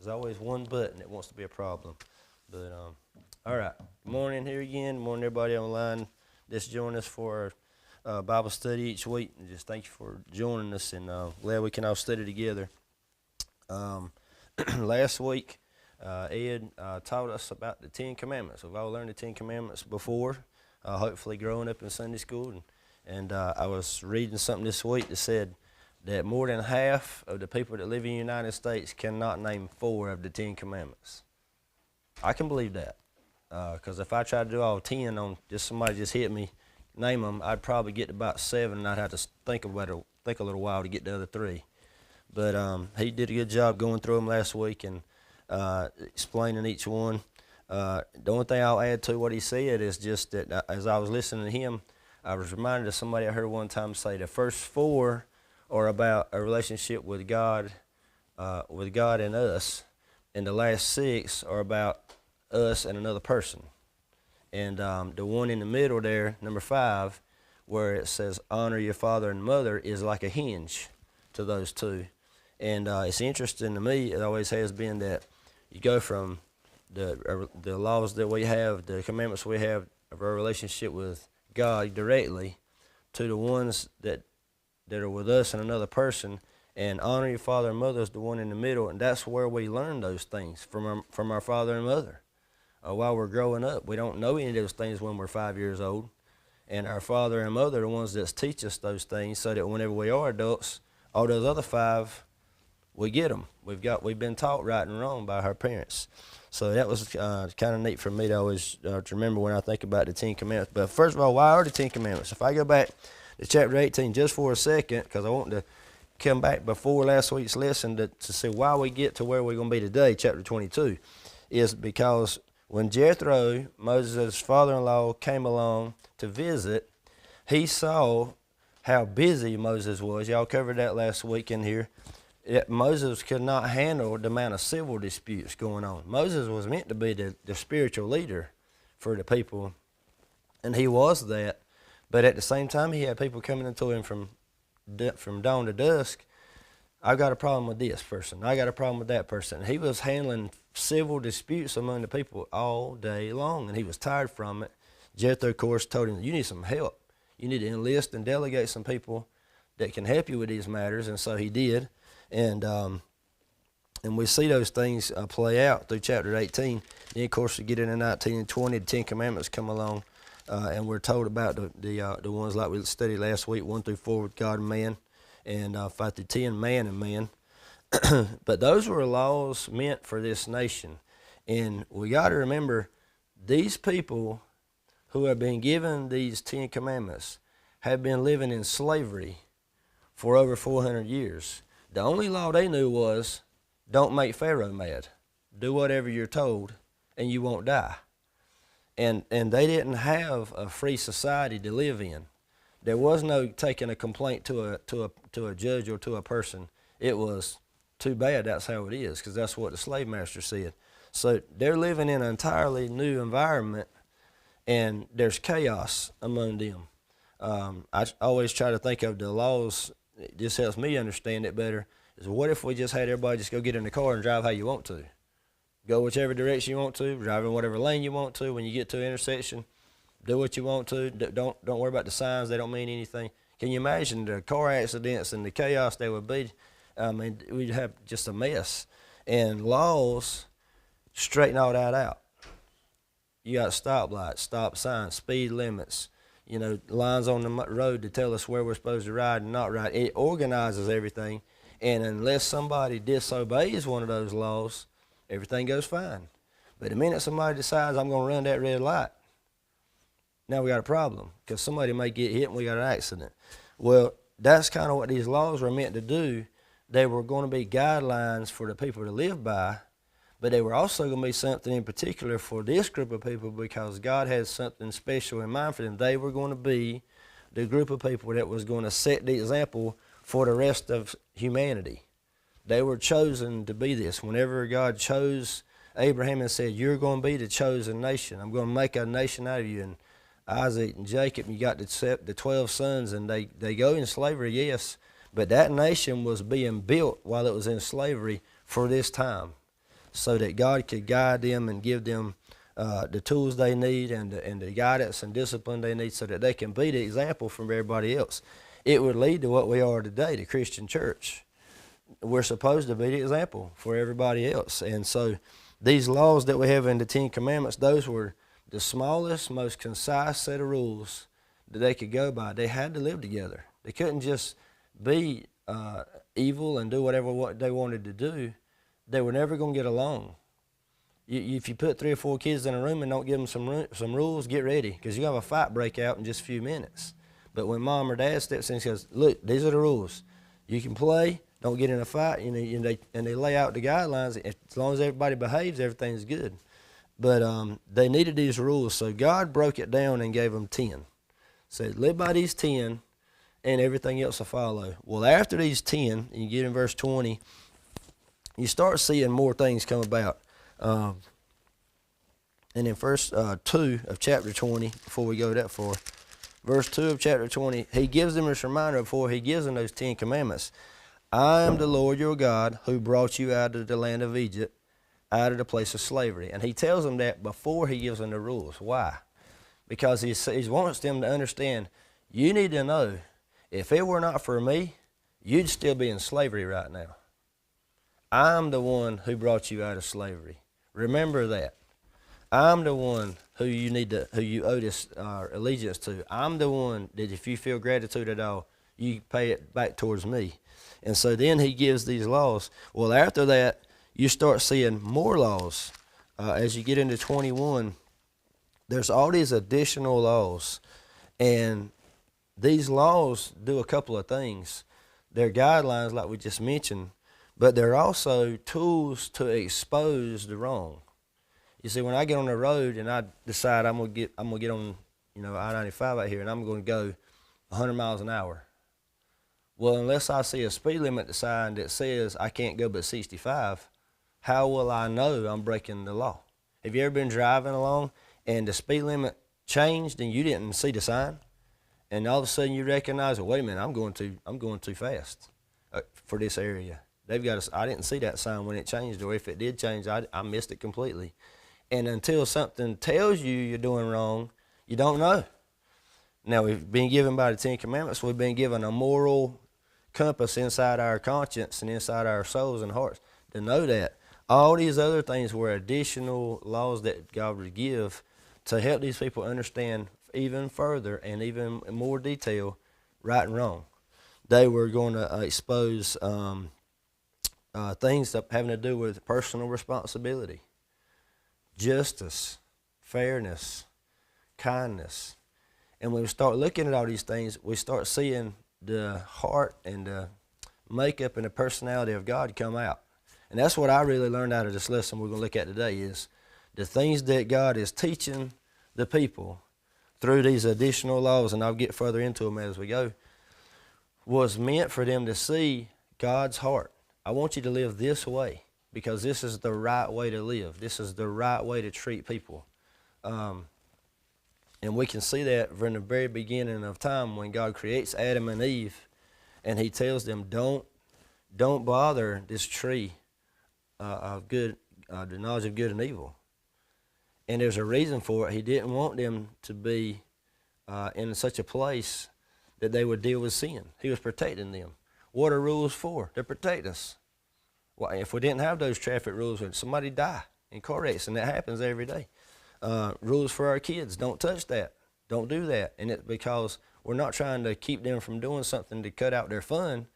There's always one button that wants to be a problem. But all right. Good morning here again. Good morning, everybody online that's joining us for our Bible study each week. And just thank you for joining us, and glad we can all study together. Last week, Ed taught us about the Ten Commandments. We've all learned the Ten Commandments before, hopefully growing up in Sunday school. And I was reading something this week that said that more than half of the people that live in the United States cannot name 4 of the 10 Commandments. I can believe that, because if I tried to do all 10 on just somebody just hit me, name them, I'd probably get to about 7, and I'd have to think a little while to get the other 3. But he did a good job going through them last week and explaining each one. The only thing I'll add to what he said is just that as I was listening to him, I was reminded of somebody I heard one time say the first 4 are about a relationship with God and us, and the last 6 are about us and another person. And the one in the middle there, number 5, where it says honor your father and mother, is like a hinge to those 2. And it's interesting to me, it always has been, that you go from the laws that we have, the commandments we have of our relationship with God directly, to the ones that are with us and another person, and honor your father and mother is the one in the middle, and that's where we learn those things from our father and mother. While we're growing up, we don't know any of those things when we're 5 years old, and our father and mother are the ones that teach us those things, so that whenever we are adults, all those other 5, we get them. We've been taught right and wrong by our parents. So that was kind of neat for me to always to remember when I think about the 10 Commandments. But first of all, why are the 10 Commandments? If I go back to chapter 18 just for a second, because I want to come back before last week's lesson to see why we get to where we're going to be today, chapter 22, is because when Jethro, Moses' father-in-law, came along to visit, he saw how busy Moses was. Y'all covered that last week in here. Moses could not handle the amount of civil disputes going on. Moses was meant to be the spiritual leader for the people, and he was that. But at the same time, he had people coming into him from dawn to dusk. I've got a problem with this person. I got a problem with that person. He was handling civil disputes among the people all day long, and he was tired from it. Jethro, of course, told him, you need some help. You need to enlist and delegate some people that can help you with these matters, and so he did. And we see those things play out through chapter 18. Then, of course, we get into 19 and 20, the 10 Commandments come along, and we're told about the ones like we studied last week, 1 through 4 with God and man, and 5 through 10, man and man. But those were laws meant for this nation. And we got to remember, these people who have been given these 10 Commandments have been living in slavery for over 400 years. The only law they knew was, don't make Pharaoh mad. Do whatever you're told, and you won't die. And they didn't have a free society to live in. There was no taking a complaint to a judge or to a person. It was too bad, that's how it is, because that's what the slave master said. So they're living in an entirely new environment, and there's chaos among them. I always try to think of the laws. It just helps me understand it better, is what if we just had everybody just go get in the car and drive how you want to? Go whichever direction you want to, drive in whatever lane you want to. When you get to an intersection, do what you want to. Don't worry about the signs. They don't mean anything. Can you imagine the car accidents and the chaos there would be? I mean, we'd have just a mess. And laws straighten all that out. You got stoplights, stop signs, speed limits, lines on the road to tell us where we're supposed to ride and not ride. It organizes everything, and unless somebody disobeys one of those laws, everything goes fine. But the minute somebody decides, I'm going to run that red light, now we got a problem, because somebody may get hit and we got an accident. Well, that's kind of what these laws were meant to do. They were going to be guidelines for the people to live by, but they were also going to be something in particular for this group of people, because God had something special in mind for them. They were going to be the group of people that was going to set the example for the rest of humanity. They were chosen to be this. Whenever God chose Abraham and said, you're going to be the chosen nation. I'm going to make a nation out of you. And Isaac and Jacob, you got the 12 sons, and they go in slavery, yes, but that nation was being built while it was in slavery for this time. so that God could guide them and give them the tools they need and the guidance and discipline they need so that they can be the example from everybody else. It would lead to what we are today, the Christian church. We're supposed to be the example for everybody else. And so these laws that we have in the Ten Commandments, those were the smallest, most concise set of rules that they could go by. They had to live together. They couldn't just be evil and do whatever what they wanted to do. They were never going to get along. If you put 3 or 4 kids in a room and don't give them some rules, get ready, because you have a fight break out in just a few minutes. But when mom or dad steps in and says, look, these are the rules. You can play, don't get in a fight, and they lay out the guidelines. As long as everybody behaves, everything's good. But they needed these rules, so God broke it down and gave them 10. Said, live by these 10, and everything else will follow. Well, after these 10, you get in verse 20, you start seeing more things come about. And in verse 2 of chapter 20, before we go that far, verse 2 of chapter 20, he gives them this reminder before he gives them those 10 commandments. I am the Lord your God who brought you out of the land of Egypt, out of the place of slavery. And he tells them that before he gives them the rules. Why? Because he wants them to understand, you need to know, if it were not for me, you'd still be in slavery right now. I'm the one who brought you out of slavery. Remember that. I'm the one who you owe this allegiance to. I'm the one that if you feel gratitude at all, you pay it back towards me. And so then he gives these laws. Well, after that, you start seeing more laws. As you get into 21, there's all these additional laws. And these laws do a couple of things. They're guidelines like we just mentioned, but they're also tools to expose the wrong. You see, when I get on the road and I decide I'm gonna get on, I-95 out here, and I'm gonna go 100 miles an hour. Well, unless I see a speed limit sign that says I can't go but 65, how will I know I'm breaking the law? Have you ever been driving along and the speed limit changed and you didn't see the sign, and all of a sudden you recognize, wait a minute, I'm going too fast for this area. I didn't see that sign when it changed, or if it did change, I missed it completely. And until something tells you you're doing wrong, you don't know. Now, we've been given by the Ten Commandments, we've been given a moral compass inside our conscience and inside our souls and hearts to know that. All these other things were additional laws that God would give to help these people understand even further and even in more detail right and wrong. They were going to expose things having to do with personal responsibility, justice, fairness, kindness. And when we start looking at all these things, we start seeing the heart and the makeup and the personality of God come out. And that's what I really learned out of this lesson we're going to look at today, is the things that God is teaching the people through these additional laws, and I'll get further into them as we go, was meant for them to see God's heart. I want you to live this way, because this is the right way to live. This is the right way to treat people. And we can see that from the very beginning of time when God creates Adam and Eve, and he tells them, don't bother this tree of good, the knowledge of good and evil. And there's a reason for it. He didn't want them to be in such a place that they would deal with sin. He was protecting them. What are rules for? To protect us. Well, if we didn't have those traffic rules, would somebody die in car wrecks? And that happens every day. Rules for our kids: don't touch that, don't do that. And it's because we're not trying to keep them from doing something to cut out their fun.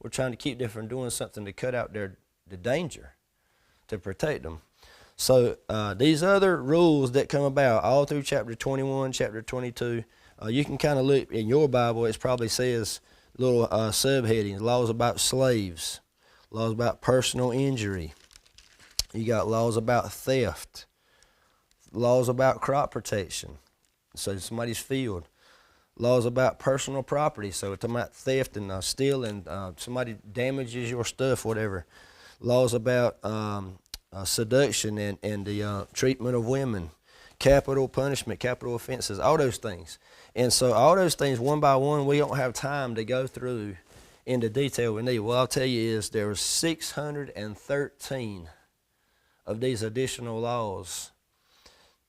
We're trying to keep them from doing something to cut out the danger, to protect them. So these other rules that come about all through chapter 21, chapter 22, you can kind of look in your Bible. It probably says little subheadings: laws about slaves, laws about personal injury. You got laws about theft, laws about crop protection, so somebody's field, laws about personal property, so it's about theft and stealing, somebody damages your stuff, whatever, laws about seduction and the treatment of women, capital punishment, capital offenses, all those things. And so all those things, one by one, we don't have time to go through in the detail we need. What I'll tell you is there were 613 of these additional laws.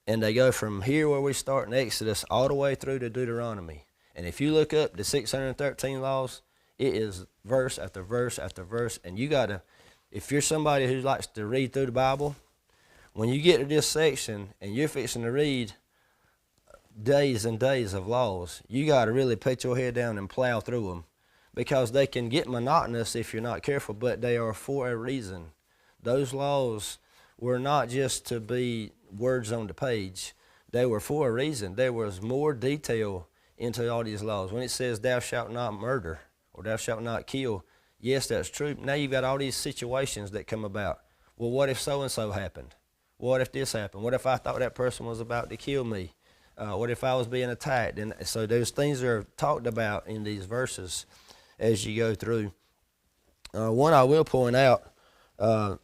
And they go from here where we start in Exodus all the way through to Deuteronomy. And if you look up the 613 laws, it is verse after verse after verse. And you got to, if you're somebody who likes to read through the Bible, when you get to this section and you're fixing to read days and days of laws, you got to really put your head down and plow through them, because they can get monotonous if you're not careful, but they are for a reason. Those laws were not just to be words on the page. They were for a reason. There was more detail into all these laws. When it says thou shalt not murder or thou shalt not kill, yes, that's true. Now you've got all these situations that come about. Well, what if so-and-so happened? What if this happened? What if I thought that person was about to kill me? What if I was being attacked? And so those things are talked about in these verses as you go through. One I will point out,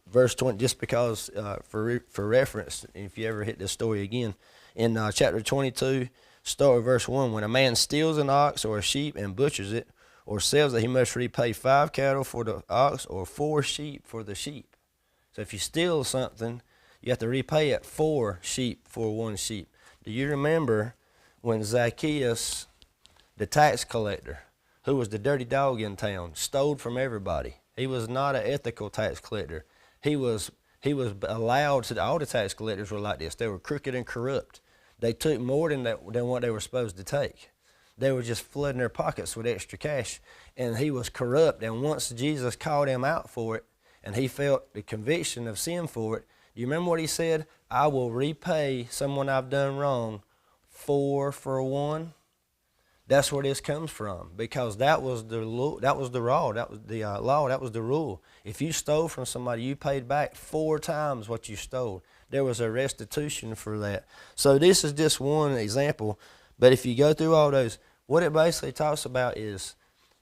verse 20, just because for reference, if you ever hit this story again, in chapter 22, start with verse 1. When a man steals an ox or a sheep and butchers it, or sells it, he must repay 5 cattle for the ox or 4 sheep for the sheep. So if you steal something, you have to repay it 4 sheep for 1 sheep. Do you remember when Zacchaeus, the tax collector, who was the dirty dog in town, stole from everybody? He was not an ethical tax collector. He was allowed to. All the tax collectors were like this. They were crooked and corrupt. They took more than what they were supposed to take. They were just flooding their pockets with extra cash, and he was corrupt. And once Jesus called him out for it, and he felt the conviction of sin for it, you remember what he said? I will repay someone I've done wrong 4 for 1. That's where this comes from, because that was the law, that was the law, that was the law, that was the rule. If you stole from somebody, you paid back 4 times what you stole. There was a restitution for that. So this is just one example, but if you go through all those, what it basically talks about is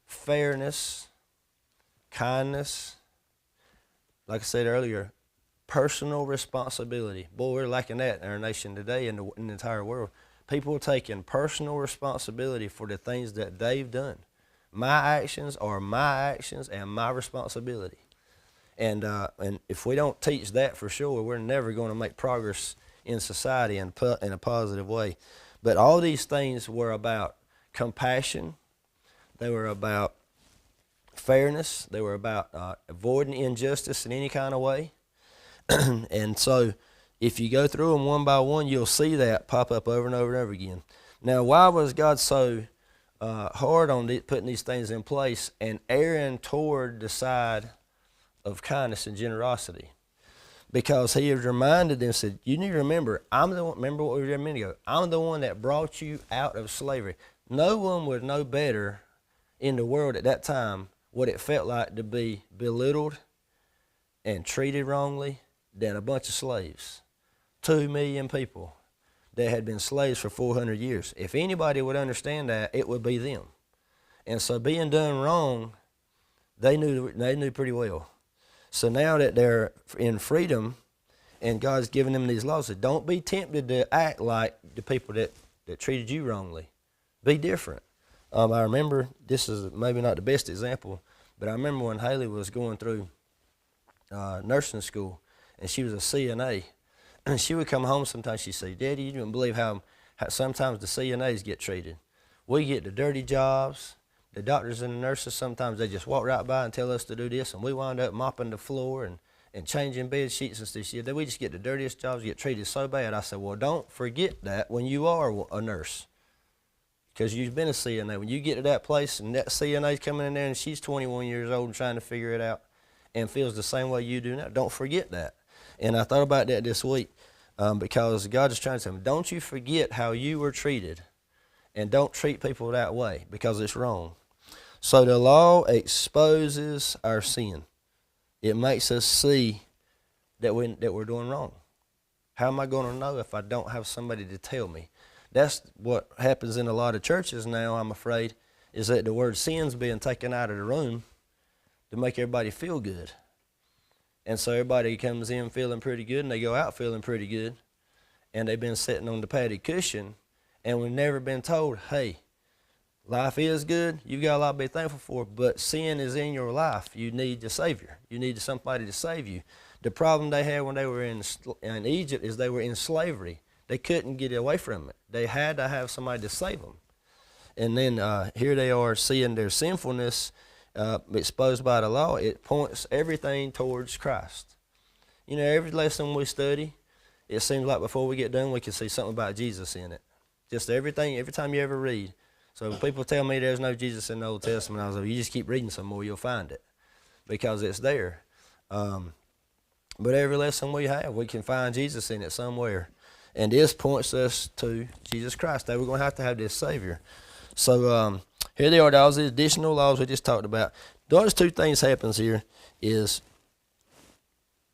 fairness, kindness, like I said earlier, personal responsibility. Boy, we're lacking that in our nation today and in the entire world. People are taking personal responsibility for the things that they've done. My actions are my actions and my responsibility. And if we don't teach that for sure, we're never going to make progress in society in a positive way. But all these things were about compassion. They were about fairness. They were about avoiding injustice in any kind of way. And so if you go through them one by one, you'll see that pop up over and over and over again. Now, why was God so hard on putting these things in place and erring toward the side of kindness and generosity? Because he has reminded them, said, you need to remember, I'm the one, remember what we read a minute ago, I'm the one that brought you out of slavery. No one would know better in the world at that time what it felt like to be belittled and treated wrongly than a bunch of slaves. 2 million people that had been slaves for 400 years. If anybody would understand that, it would be them. And so being done wrong, they knew pretty well. So now that they're in freedom and God's given them these laws, so don't be tempted to act like the people that treated you wrongly. Be different. I remember, this is maybe not the best example, but I remember when Haley was going through nursing school, and she was a CNA, and she would come home sometimes, she'd say, Daddy, you don't believe how sometimes the CNAs get treated. We get the dirty jobs. The doctors and the nurses, sometimes they just walk right by and tell us to do this, and we wind up mopping the floor and changing bed sheets and stuff. She said, we just get the dirtiest jobs, get treated so bad. I said, well, don't forget that when you are a nurse, because you've been a CNA. When you get to that place and that CNA's coming in there and she's 21 years old and trying to figure it out and feels the same way you do now, don't forget that. And I thought about that this week because God is trying to tell me, don't you forget how you were treated, and don't treat people that way because it's wrong. So the law exposes our sin. It makes us see that we're doing wrong. How am I going to know if I don't have somebody to tell me? That's what happens in a lot of churches now, I'm afraid, is that the word sin's being taken out of the room to make everybody feel good. And so everybody comes in feeling pretty good, and they go out feeling pretty good, and they've been sitting on the padded cushion, and we've never been told, hey, life is good, you've got a lot to be thankful for, but sin is in your life. You need a Savior. You need somebody to save you. The problem they had when they were in Egypt is they were in slavery. They couldn't get away from it. They had to have somebody to save them. And then here they are seeing their sinfulness exposed by the law. It points everything towards Christ. You know, every lesson we study, it seems like before we get done, we can see something about Jesus in it. Just everything, every time you ever read. So when people tell me there's no Jesus in the Old Testament, I was like, you just keep reading some more, you'll find it. Because it's there. But every lesson we have, we can find Jesus in it somewhere. And this points us to Jesus Christ. That we're going to have this Savior. So here they are, all these additional laws we just talked about. Those two things happens here is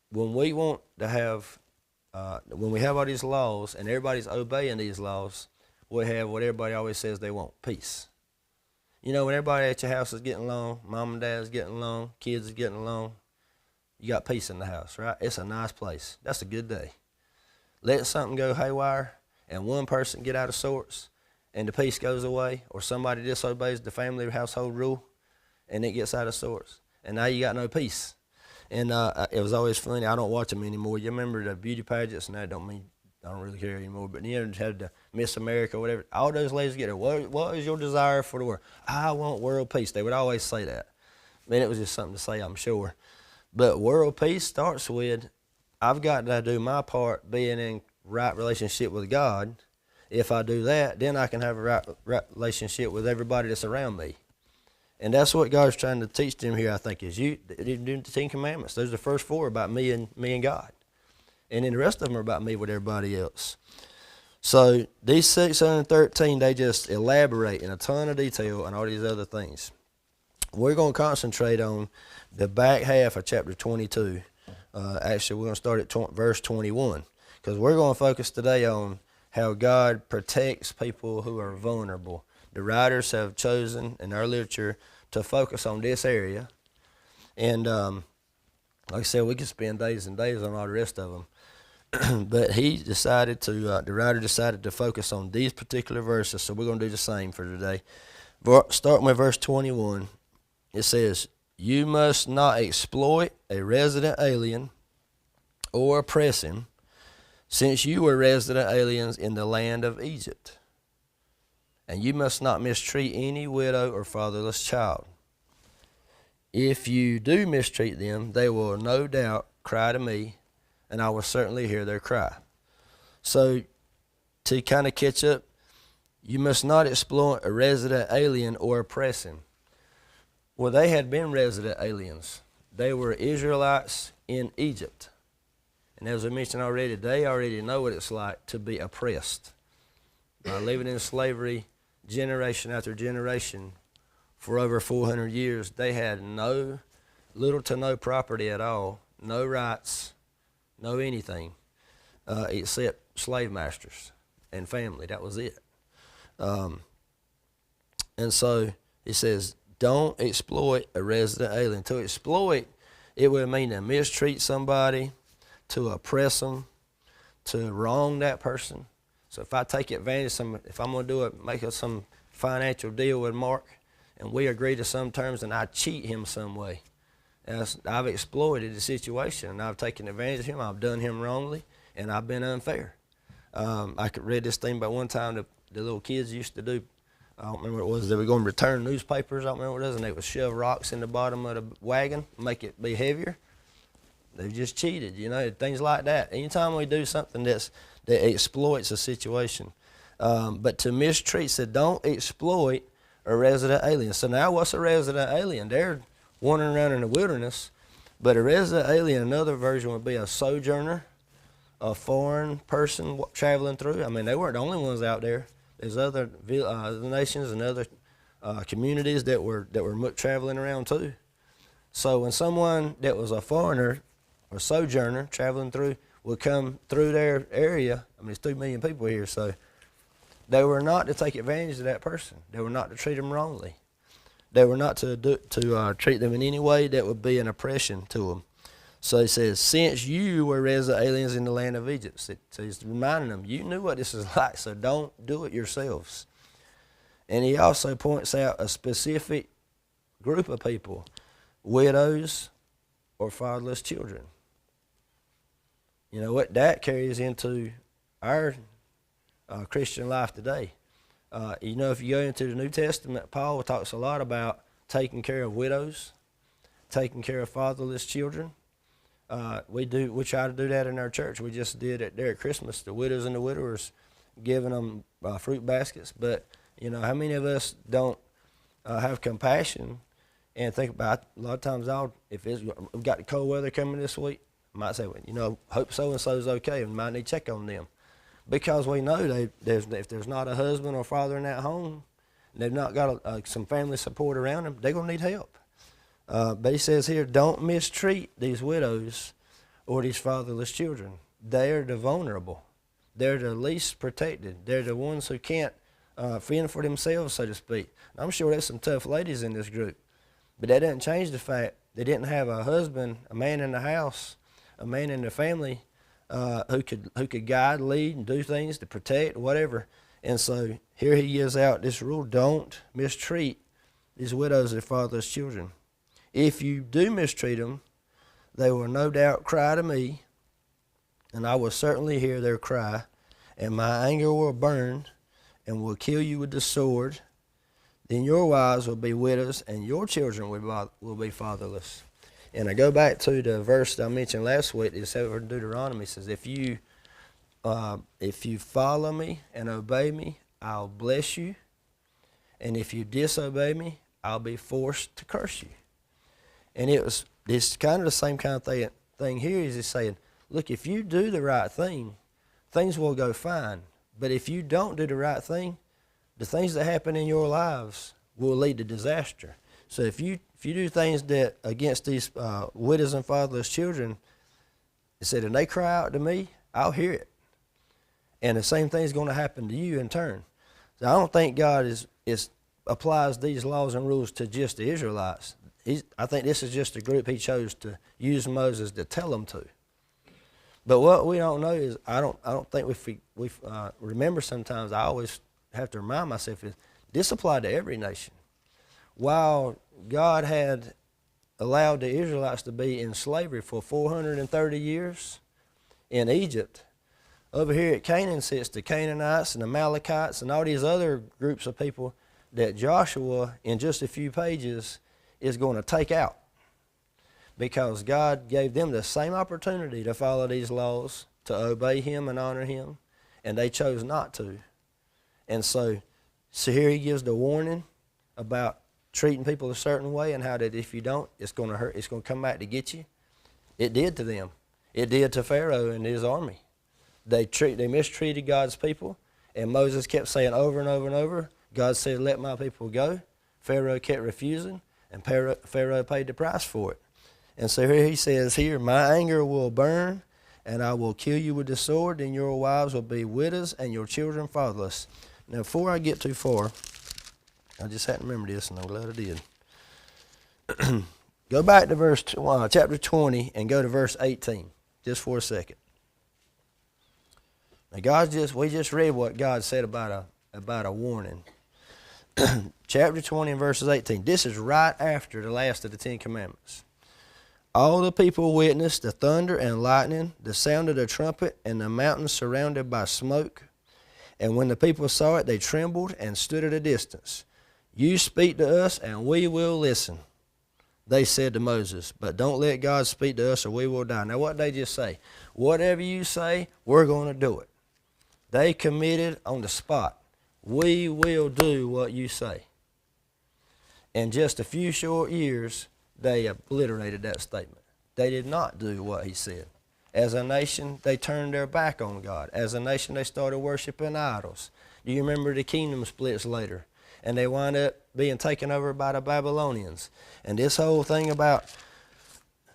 when we want to have, when we have all these laws and everybody's obeying these laws, we have what everybody always says they want, peace. You know, when everybody at your house is getting along, mom and dad's getting along, kids is getting along, you got peace in the house, right? It's a nice place. That's a good day. Let something go haywire and one person get out of sorts and the peace goes away, or somebody disobeys the family or household rule and it gets out of sorts, and now you got no peace. And it was always funny. I don't watch them anymore. You remember the beauty pageants? And I don't really care anymore. But you had the Miss America or whatever. All those ladies get it. What is your desire for the world? I want world peace. They would always say that. I mean, it was just something to say, I'm sure. But world peace starts with, I've got to do my part being in right relationship with God. If I do that, then I can have a right relationship with everybody that's around me. And that's what God's trying to teach them here, I think, is you do the 10 Commandments. Those are the first 4 about me and God. And then the rest of them are about me with everybody else. So these 613, they just elaborate in a ton of detail on all these other things. We're going to concentrate on the back half of chapter 22. Actually, we're going to start at verse 21. Because we're going to focus today on how God protects people who are vulnerable. The writers have chosen in our literature to focus on this area. And like I said, we could spend days and days on all the rest of them. But the writer decided to focus on these particular verses, so we're going to do the same for today. Starting with verse 21, it says, you must not exploit a resident alien or oppress him, since you were resident aliens in the land of Egypt. And you must not mistreat any widow or fatherless child. If you do mistreat them, they will no doubt cry to me, and I will certainly hear their cry. So, to kind of catch up, you must not exploit a resident alien or oppress him. Well, they had been resident aliens. They were Israelites in Egypt. And as I mentioned already, they already know what it's like to be oppressed. By living in slavery generation after generation for over 400 years, they had little to no property at all, no rights, no anything, except slave masters and family. That was it. And so it says, don't exploit a resident alien. To exploit, it would mean to mistreat somebody, to oppress them, to wrong that person. So if I take advantage of if I'm going to make some financial deal with Mark, and we agree to some terms, and I cheat him some way, I've exploited the situation, and I've taken advantage of him. I've done him wrongly, and I've been unfair. I could read this thing about one time the little kids used to do. I don't remember what it was. They were going to return newspapers. I don't remember what it was, and they would shove rocks in the bottom of the wagon, make it be heavier. They just cheated, things like that. Anytime we do something that exploits a situation. But to mistreat, said don't exploit a resident alien. So now what's a resident alien? They're wandering around in the wilderness. But a resident alien, another version would be a sojourner, a foreign person traveling through. I mean, they weren't the only ones out there. There's other nations and other communities that were traveling around too. So when someone that was a foreigner or sojourner traveling through would come through their area, I mean, there's 2 million people here, so they were not to take advantage of that person. They were not to treat them wrongly. They were not to treat them in any way that would be an oppression to them. So he says, since you were resident aliens in the land of Egypt. So he's reminding them, you knew what this is like, so don't do it yourselves. And he also points out a specific group of people, widows or fatherless children. You know what that carries into our Christian life today. You know, if you go into the New Testament, Paul talks a lot about taking care of widows, taking care of fatherless children. We try to do that in our church. We just did it there at Christmas. The widows and the widowers, giving them fruit baskets. But you know, how many of us don't have compassion and think about? A lot of times, we've got the cold weather coming this week. I might say, well, you know, hope so and so is okay, and might need to check on them, because we know if there's not a husband or father in that home, and they've not got some family support around them, they're gonna need help. But he says here, don't mistreat these widows or these fatherless children. They're the vulnerable. They're the least protected. They're the ones who can't fend for themselves, so to speak. And I'm sure there's some tough ladies in this group, but that doesn't change the fact they didn't have a husband, a man in the house, a man in the family who could guide, lead, and do things to protect, whatever. And so here he gives out this rule: don't mistreat these widows and fatherless children. If you do mistreat them, they will no doubt cry to me, and I will certainly hear their cry, and my anger will burn and will kill you with the sword. Then your wives will be widows, and your children will be fatherless. And I go back to the verse that I mentioned last week. It's over in Deuteronomy. It says, if you follow me and obey me, I'll bless you. And if you disobey me, I'll be forced to curse you. And it's kind of the same kind of thing here. Is he's saying, look, if you do the right thing, things will go fine. But if you don't do the right thing, the things that happen in your lives will lead to disaster. So if you do things that against these widows and fatherless children, it said, and they cry out to me, I'll hear it. And the same thing is going to happen to you in turn. So I don't think God applies these laws and rules to just the Israelites. I think this is just a group he chose to use Moses to tell them to. But what we don't know is, I don't think we remember sometimes. I always have to remind myself is this applied to every nation. While God had allowed the Israelites to be in slavery for 430 years in Egypt, over here at Canaan sits the Canaanites and the Amalekites and all these other groups of people that Joshua, in just a few pages, is going to take out, because God gave them the same opportunity to follow these laws, to obey him and honor him, and they chose not to. And so here he gives the warning about treating people a certain way, and how that if you don't, it's going to hurt. It's going to come back to get you. It did to them. It did to Pharaoh and his army. They mistreated God's people, and Moses kept saying over and over and over, God said, let my people go. Pharaoh kept refusing, and Pharaoh paid the price for it. And so here he says here, my anger will burn, and I will kill you with the sword, and your wives will be widows, and your children fatherless. Now, before I get too far, I just had to remember this, and I'm glad I did. Go back to chapter 20 and go to verse 18, just for a second. Now, we just read what God said about a warning. Chapter 20 and verses 18. This is right after the last of the 10 Commandments. All the people witnessed the thunder and lightning, the sound of the trumpet, and the mountains surrounded by smoke. And when the people saw it, they trembled and stood at a distance. You speak to us, and we will listen, they said to Moses. But don't let God speak to us, or we will die. Now, what did they just say? Whatever you say, we're going to do it. They committed on the spot. We will do what you say. In just a few short years, they obliterated that statement. They did not do what he said. As a nation, they turned their back on God. As a nation, they started worshiping idols. Do you remember the kingdom splits later? And they wound up being taken over by the Babylonians. And this whole thing about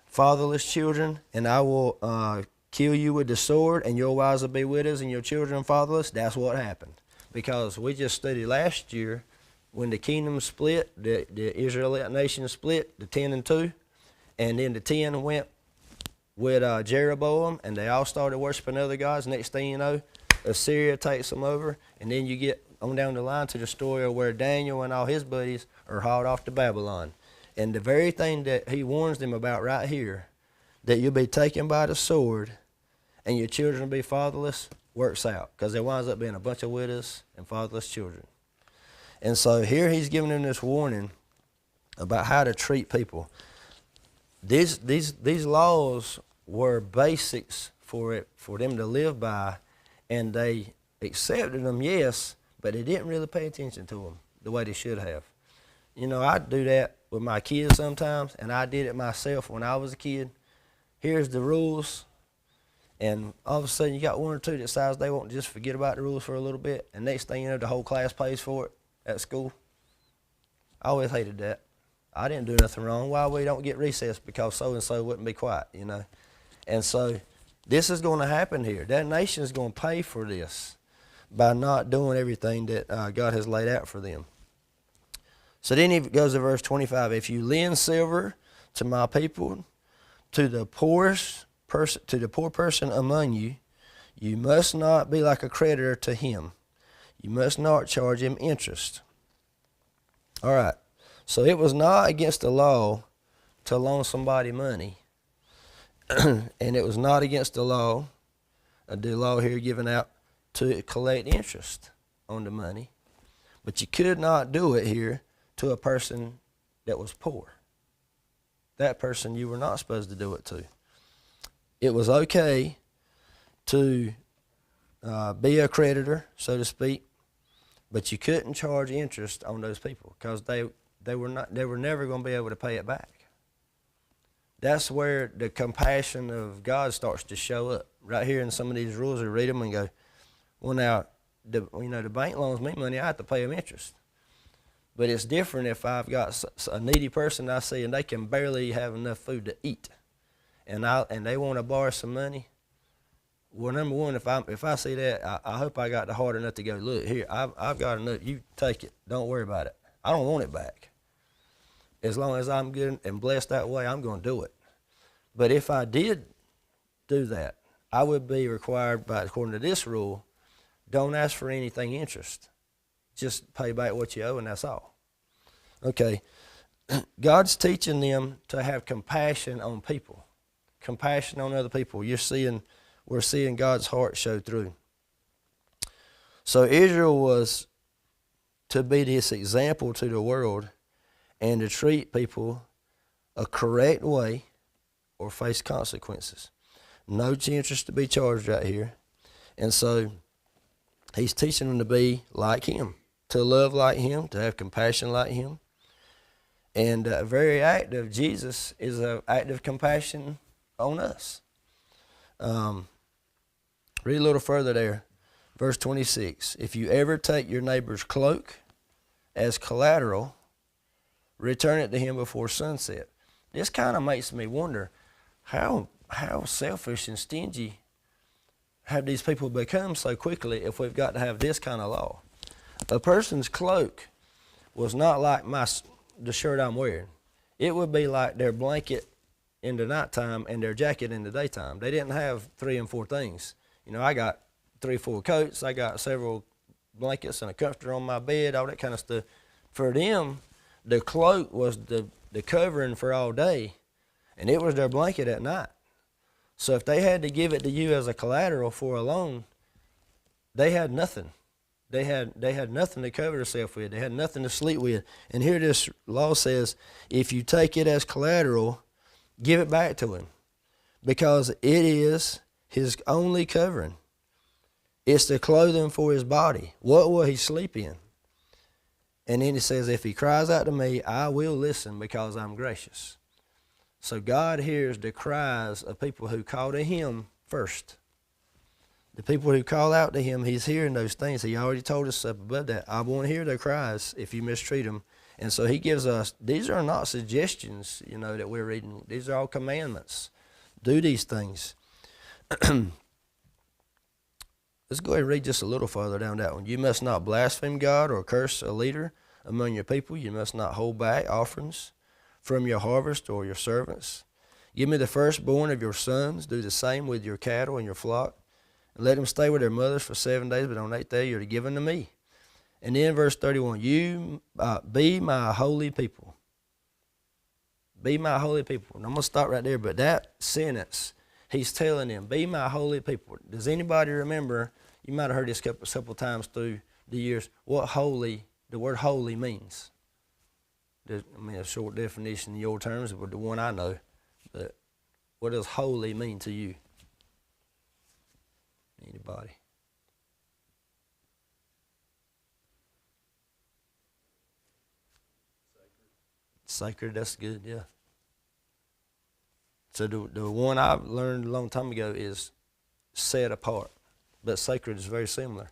fatherless children, and I will kill you with the sword, and your wives will be widows, and your children fatherless, that's what happened. Because we just studied last year, when the kingdom split, the Israelite nation split, the 10 and 2, and then the 10 went with Jeroboam, and they all started worshiping other gods. Next thing you know, Assyria takes them over, and then you get on down the line to the story of where Daniel and all his buddies are hauled off to Babylon. And the very thing that he warns them about right here, that you'll be taken by the sword, and your children will be fatherless, works out, because there winds up being a bunch of widows and fatherless children. And so here he's giving them this warning about how to treat people. These laws were basics for them to live by, and they accepted them, yes, but they didn't really pay attention to them the way they should have. You know, I do that with my kids sometimes, and I did it myself when I was a kid. Here's the rules, and all of a sudden you got one or two that decides they want to just forget about the rules for a little bit, and next thing you know, the whole class pays for it at school. I always hated that. I didn't do nothing wrong. Why we don't get recess? Because so-and-so wouldn't be quiet, you know. And so this is going to happen here. That nation is going to pay for this by not doing everything that God has laid out for them. So then he goes to verse 25. If you lend silver to my people, to the poor person among you, you must not be like a creditor to him. You must not charge him interest. All right. So it was not against the law to loan somebody money. And it was not against the law here given out to collect interest on the money. But you could not do it here to a person that was poor. That person you were not supposed to do it to. It was okay to be a creditor, so to speak, but you couldn't charge interest on those people because they were never going to be able to pay it back. That's where the compassion of God starts to show up. Right here in some of these rules, we read them and go, well, now, the bank loans me money, I have to pay them interest. But it's different if I've got a needy person I see and they can barely have enough food to eat, and they want to borrow some money. Well, number one, if I see that, I hope I got the heart enough to go, look, here, I've got enough. You take it. Don't worry about it. I don't want it back. As long as I'm good and blessed that way, I'm going to do it. But if I did do that, I would be required by, according to this rule, don't ask for anything interest. Just pay back what you owe, and that's all. Okay. God's teaching them to have compassion on people, compassion on other people. We're seeing God's heart show through. So Israel was to be this example to the world and to treat people a correct way or face consequences. No interest to be charged right here. And so he's teaching them to be like him, to love like him, to have compassion like him. And a very act of Jesus is an act of compassion on us. Read a little further there. Verse 26. If you ever take your neighbor's cloak as collateral, return it to him before sunset. This kind of makes me wonder how selfish and stingy have these people become so quickly if we've got to have this kind of law. A person's cloak was not like the shirt I'm wearing. It would be like their blanket in the nighttime and their jacket in the daytime. They didn't have 3 and 4 things. You know, I got 3 or 4 coats. I got several blankets and a comforter on my bed, all that kind of stuff. For them, the cloak was the covering for all day, and it was their blanket at night. So if they had to give it to you as a collateral for a loan, they had nothing. They had nothing to cover themselves with. They had nothing to sleep with. And here this law says, if you take it as collateral, give it back to him, because it is his only covering. It's the clothing for his body. What will he sleep in? And then it says, if he cries out to me, I will listen because I'm gracious. So God hears the cries of people who call to him first. The people who call out to him, he's hearing those things. He already told us up above that. I won't hear their cries if you mistreat them. And so he gives us, these are not suggestions, that we're reading. These are all commandments. Do these things. Let's go ahead and read just a little further down that one. You must not blaspheme God or curse a leader among your people. You must not hold back offerings from your harvest or your servants. Give me the firstborn of your sons. Do the same with your cattle and your flock. And let them stay with their mothers for 7 days, but on the 8th day you're to give them to me. And then verse 31, you be my holy people. Be my holy people. And I'm going to stop right there, but that sentence He's telling them, be my holy people. Does anybody remember, you might have heard this a couple times through the years, what the word holy means? I mean, a short definition in your terms, but the one I know. But what does holy mean to you? Anybody? Sacred, that's good, yeah. So the one I learned a long time ago is set apart. But sacred is very similar.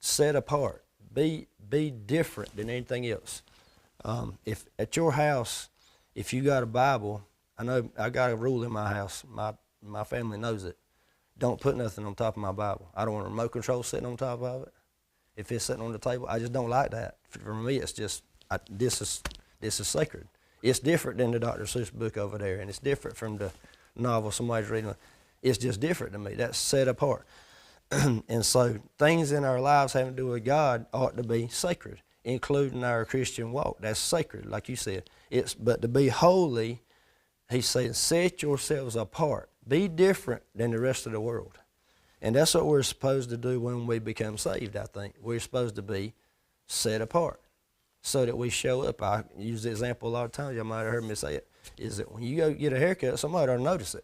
Set apart. Be different than anything else. If at your house, if you got a Bible, I know I got a rule in my house. My family knows it. Don't put nothing on top of my Bible. I don't want a remote control sitting on top of it. If it's sitting on the table, I just don't like that. For me, it's just this is sacred. It's different than the Dr. Seuss book over there, and it's different from the novel somebody's reading. It's just different to me. That's set apart. And so things in our lives having to do with God ought to be sacred, including our Christian walk. That's sacred, like you said. But to be holy, he's saying, set yourselves apart. Be different than the rest of the world. And that's what we're supposed to do when we become saved, I think. We're supposed to be set apart so that we show up. I use the example a lot of times. You might have heard me say it, is that when you go get a haircut, somebody ought to notice it.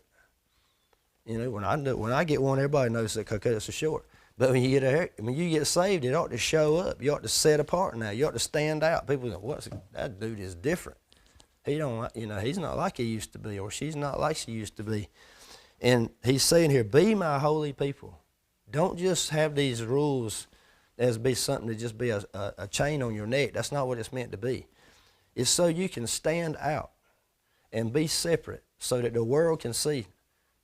You know, when I get one, everybody knows that because it's a short. But when you get saved, it ought to show up. You ought to set apart now. You ought to stand out. People go, that dude is different. He's not like he used to be, or she's not like she used to be. And he's saying here, be my holy people. Don't just have these rules as be something to just be a chain on your neck. That's not what it's meant to be. It's so you can stand out and be separate so that the world can see.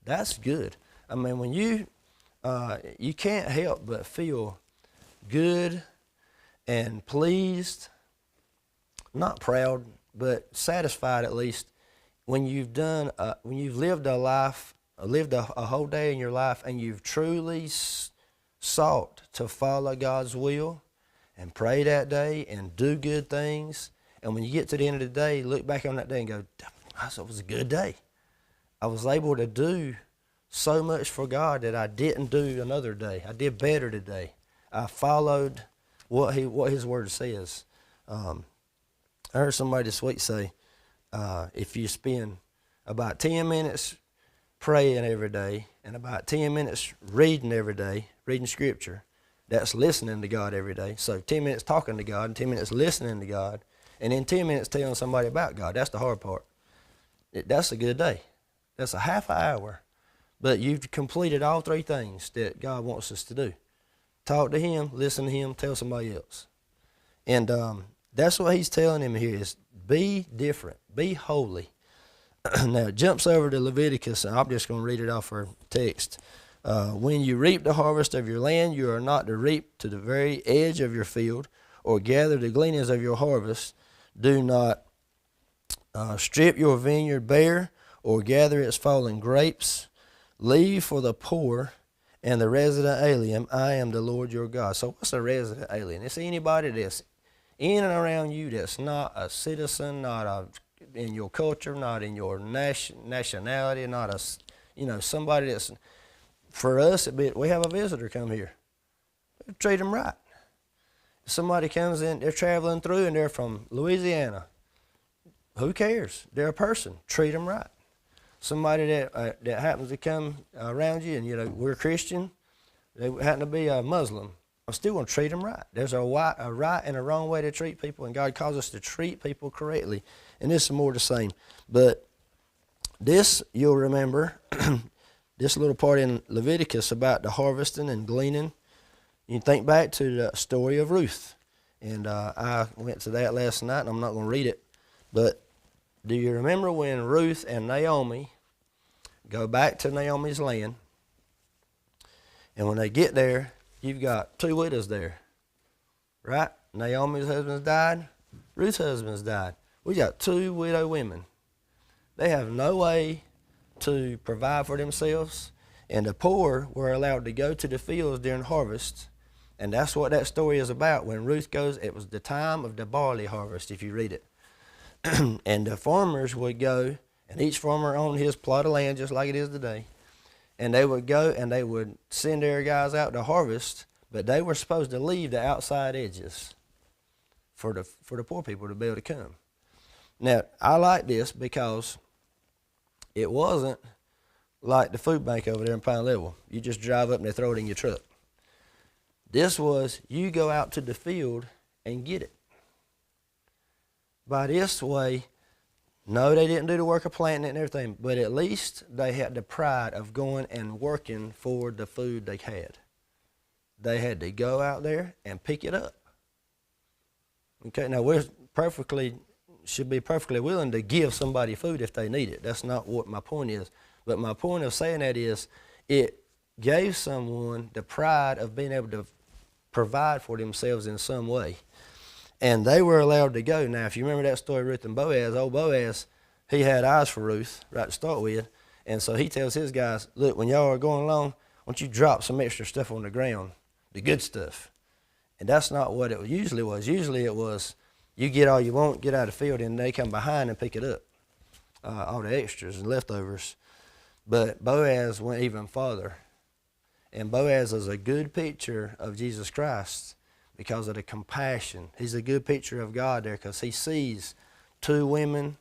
That's good. I mean, when you can't help but feel good and pleased, not proud, but satisfied at least, when you've lived a life, lived a whole day in your life, and you've truly sought to follow God's will and pray that day and do good things. And when you get to the end of the day, look back on that day and go, that was a good day. I was able to do so much for God that I didn't do another day. I did better today. I followed what His Word says. I heard somebody this week say, if you spend about 10 minutes praying every day and about 10 minutes reading every day, reading Scripture, that's listening to God every day. So 10 minutes talking to God and 10 minutes listening to God, and then 10 minutes telling somebody about God. That's the hard part. That's a good day. That's a half an hour. But you've completed all three things that God wants us to do. Talk to Him, listen to Him, tell somebody else. And that's what He's telling him here is be different, be holy. Now it jumps over to Leviticus, and I'm just going to read it off our text. When you reap the harvest of your land, you are not to reap to the very edge of your field or gather the gleanings of your harvest. Do not strip your vineyard bare or gather its fallen grapes. Leave for the poor and the resident alien. I am the Lord your God. So what's a resident alien? It's anybody that's in and around you that's not a citizen, in your culture, not in your nationality, not somebody that's, for us, we have a visitor come here. Treat them right. If somebody comes in, they're traveling through and they're from Louisiana. Who cares? They're a person. Treat them right. Somebody that happens to come around you and, we're Christian, they happen to be a Muslim, I'm still going to treat them right. There's a right and a wrong way to treat people, and God calls us to treat people correctly. And this is more the same. But this, you'll remember, this little part in Leviticus about the harvesting and gleaning. You think back to the story of Ruth. And I went to that last night, and I'm not going to read it. But do you remember when Ruth and Naomi go back to Naomi's land, and when they get there, you've got two widows there, right? Naomi's husband's died, Ruth's husband's died. We got two widow women. They have no way to provide for themselves, and the poor were allowed to go to the fields during harvest, and that's what that story is about. When Ruth goes, it was the time of the barley harvest, if you read it. And the farmers would go, and each farmer owned his plot of land just like it is today. and they would go and they would send their guys out to harvest, but they were supposed to leave the outside edges for the poor people to be able to come. Now, I like this because it wasn't like the food bank over there in Pine Level. You just drive up and they throw it in your truck. This was, you go out to the field and get it. By this way, no, they didn't do the work of planting it and everything, but at least they had the pride of going and working for the food they had. They had to go out there and pick it up. Okay, now should be perfectly willing to give somebody food if they need it. That's not what my point is. But my point of saying that is it gave someone the pride of being able to provide for themselves in some way. And they were allowed to go. Now, if you remember that story, Ruth and Boaz, old Boaz, he had eyes for Ruth right to start with. And so he tells his guys, look, when y'all are going along, why don't you drop some extra stuff on the ground, the good stuff. And that's not what it usually was. Usually it was, you get all you want, get out of the field, and they come behind and pick it up, all the extras and leftovers. But Boaz went even farther. And Boaz is a good picture of Jesus Christ because of the compassion. He's a good picture of God there because he sees two women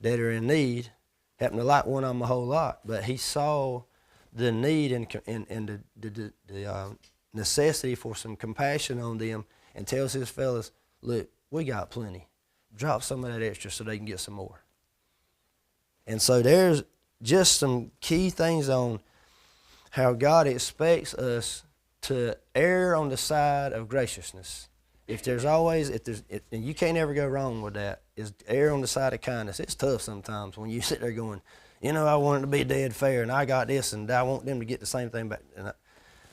that are in need. Happened to like one of them a whole lot, but he saw the need and the necessity for some compassion on them and tells his fellas, look, we got plenty. Drop some of that extra so they can get some more. And so there's just some key things on how God expects us to err on the side of graciousness. And you can't ever go wrong with that, is err on the side of kindness. It's tough sometimes when you sit there going, I want it to be dead fair, and I got this, and I want them to get the same thing back.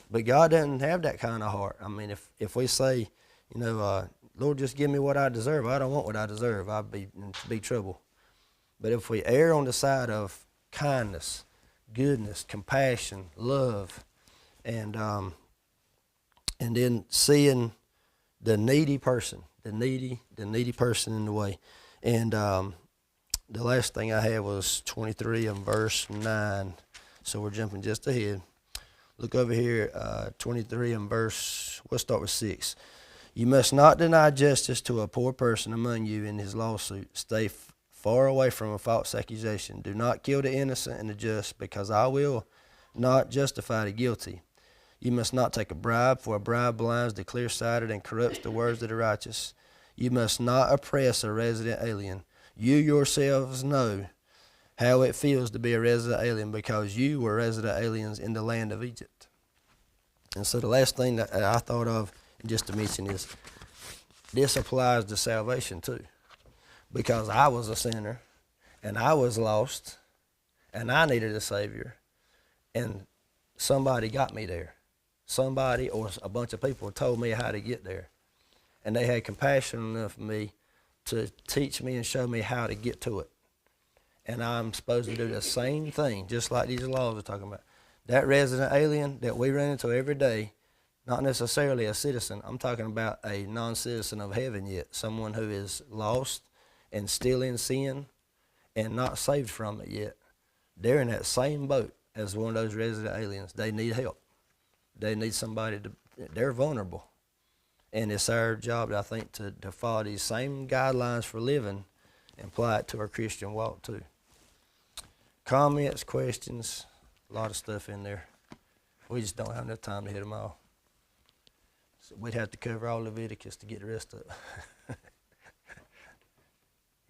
But God doesn't have that kind of heart. I mean, if we say, Lord, just give me what I deserve. I don't want what I deserve. I'll be trouble. But if we err on the side of kindness, goodness, compassion, love, and then seeing the needy person, the needy person in the way. And the last thing I had was 23 and verse 9. So we're jumping just ahead. Look over here, 23 and we'll start with 6. You must not deny justice to a poor person among you in his lawsuit. Stay far away from a false accusation. Do not kill the innocent and the just, because I will not justify the guilty. You must not take a bribe, for a bribe blinds the clear-sighted and corrupts the words of the righteous. You must not oppress a resident alien. You yourselves know how it feels to be a resident alien, because you were resident aliens in the land of Egypt. And so the last thing that I thought of just to mention is this applies to salvation too, because I was a sinner and I was lost and I needed a Savior, and somebody got me there. Somebody or a bunch of people told me how to get there, and they had compassion enough for me to teach me and show me how to get to it. And I'm supposed to do the same thing, just like these laws are talking about. That resident alien that we run into every day, not necessarily a citizen. I'm talking about a non-citizen of heaven yet, someone who is lost and still in sin and not saved from it yet. They're in that same boat as one of those resident aliens. They need help. They need somebody they're vulnerable. And it's our job, I think, to follow these same guidelines for living and apply it to our Christian walk too. Comments, questions, a lot of stuff in there. We just don't have enough time to hit them all. So we'd have to cover all Leviticus to get the rest of it.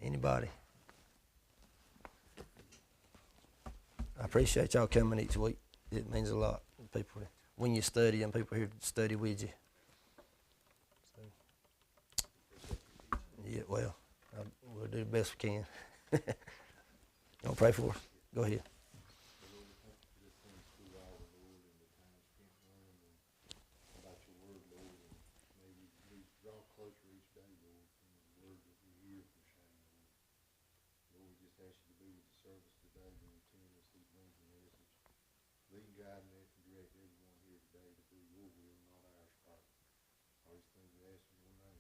Anybody? I appreciate y'all coming each week. It means a lot. People, when you study, and people here to study with you. So, yeah, well, we'll do the best we can. You want to pray for us? Go ahead. Lead, guide, and direct everyone here today to do your will, not ours, Father. All these things we ask